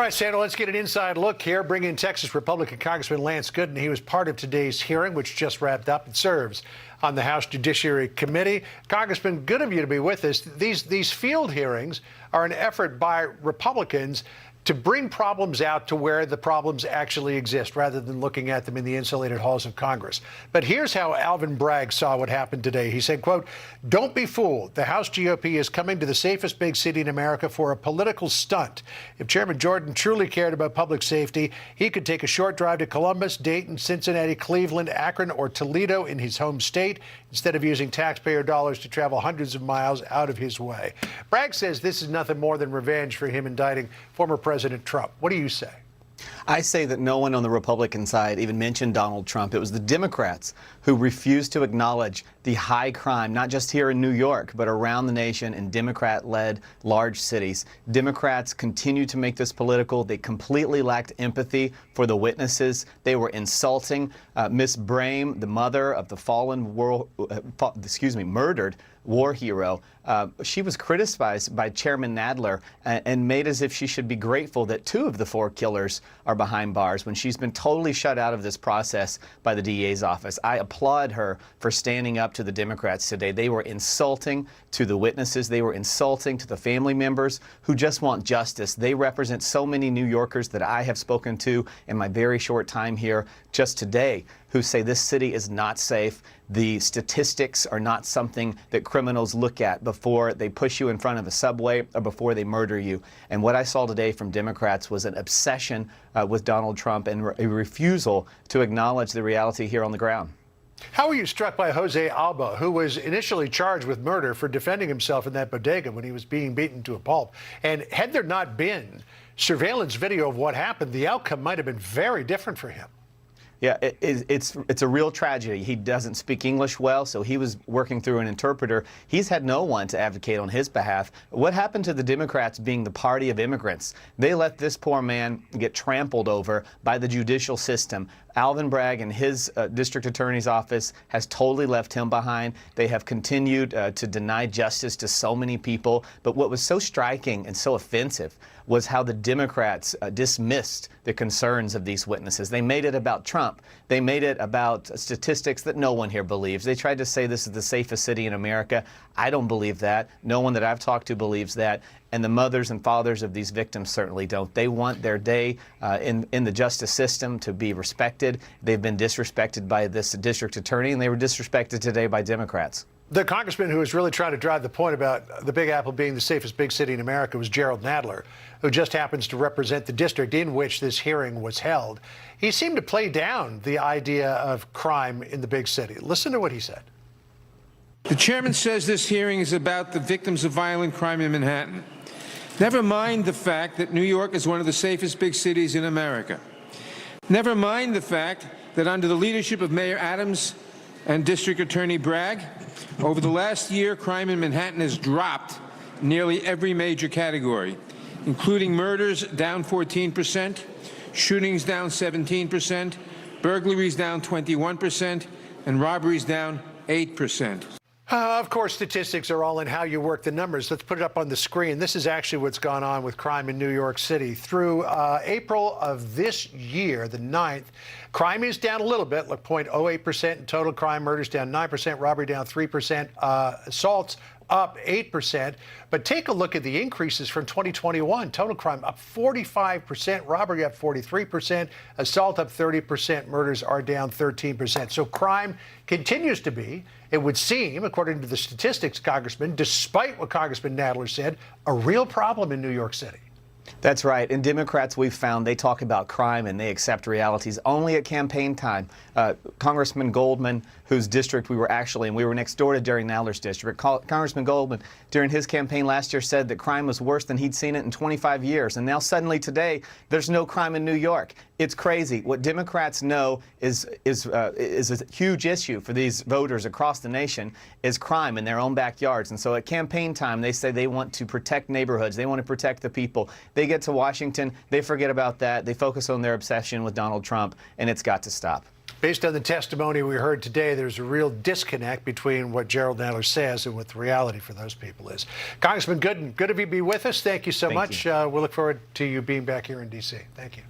right, Sandra, let's get an inside look here. Bring in Texas Republican Congressman Lance Gooden. He was part of today's hearing, which just wrapped up, and serves on the House Judiciary Committee. Congressman, good of you to be with us. These field hearings are an effort by Republicans to bring problems out to where the problems actually exist, rather than looking at them in the insulated halls of Congress. But here's how Alvin Bragg saw what happened today. He said, quote, "Don't be fooled. The House GOP is coming to the safest big city in America for a political stunt. If Chairman Jordan truly cared about public safety, he could take a short drive to Columbus, Dayton, Cincinnati, Cleveland, Akron, or Toledo in his home state, instead of using taxpayer dollars to travel hundreds of miles out of his way." Bragg says this is nothing more than revenge for him indicting former President Trump. What do you say? I say that no one on the Republican side even mentioned Donald Trump. It was the Democrats who refused to acknowledge the high crime, not just here in New York, but around the nation in Democrat-led large cities. Democrats continue to make this political. They completely lacked empathy for the witnesses. They were insulting Miss Brame, the mother of the fallen murdered war hero. She was criticized by Chairman Nadler and made as if she should be grateful that 2 of the 4 killers are behind bars when she's been totally shut out of this process by the DA's office. I applaud her for standing up to the Democrats today. They were insulting to the witnesses. They were insulting to the family members who just want justice. They represent so many New Yorkers that I have spoken to in my very short time here just today, who say this city is not safe. The statistics are not something that criminals look at before they push you in front of a subway or before they murder you. And what I saw today from Democrats was an obsession with Donald Trump and a refusal to acknowledge the reality here on the ground. How were you struck by Jose Alba, who was initially charged with murder for defending himself in that bodega when he was being beaten to a pulp? And had there not been surveillance video of what happened, the outcome might have been very different for him. Yeah, it's a real tragedy. He doesn't speak English well, so he was working through an interpreter. He's had no one to advocate on his behalf. What happened to the Democrats being the party of immigrants? They let this poor man get trampled over by the judicial system. Alvin Bragg and his district attorney's office has totally left him behind. They have continued to deny justice to so many people. But what was so striking and so offensive was how the Democrats dismissed the concerns of these witnesses. They made it about Trump. They made it about statistics that no one here believes. They tried to say this is the safest city in America. I don't believe that. No one that I've talked to believes that. And the mothers and fathers of these victims certainly don't. They want their day in the justice system to be respected. They've been disrespected by this district attorney, and they were disrespected today by Democrats. The congressman who was really trying to drive the point about the Big Apple being the safest big city in America was Gerald Nadler, who just happens to represent the district in which this hearing was held. He seemed to play down the idea of crime in the big city. Listen to what he said. The chairman says this hearing is about the victims of violent crime in Manhattan. Never mind the fact that New York is one of the safest big cities in America. Never mind the fact that under the leadership of Mayor Adams and District Attorney Bragg, over the last year, crime in Manhattan has dropped nearly every major category, including murders down 14%, shootings down 17%, burglaries down 21%, and robberies down 8%. Of course, statistics are all in how you work the numbers. Let's put it up on the screen. This is actually what's gone on with crime in New York City. Through April of this year, the 9th, crime is down a little bit, like 0.08% in total crime, murders down 9%, robbery down 3%, assaults up 8%. But take a look at the increases from 2021. Total crime up 45%, robbery up 43%, assault up 30%, murders are down 13%. So crime continues to be, it would seem, according to the statistics, Congressman, despite what Congressman Nadler said, a real problem in New York City. That's right. And Democrats, we've found, they talk about crime and they accept realities only at campaign time. Congressman Goldman, whose district we were next door to during Nadler's district. Congressman Goldman, during his campaign last year, said that crime was worse than he'd seen it in 25 years. And now suddenly today, there's no crime in New York. It's crazy. What Democrats know is a huge issue for these voters across the nation is crime in their own backyards. And so at campaign time, they say they want to protect neighborhoods. They want to protect the people. They get to Washington, they forget about that. They focus on their obsession with Donald Trump, and it's got to stop. based on the testimony we heard today, there's a real disconnect between what Gerald Nadler says and what the reality for those people is. Congressman Gooden, good of you to be with us. Thank you so much. You. We'll look forward to you being back here in D.C. Thank you.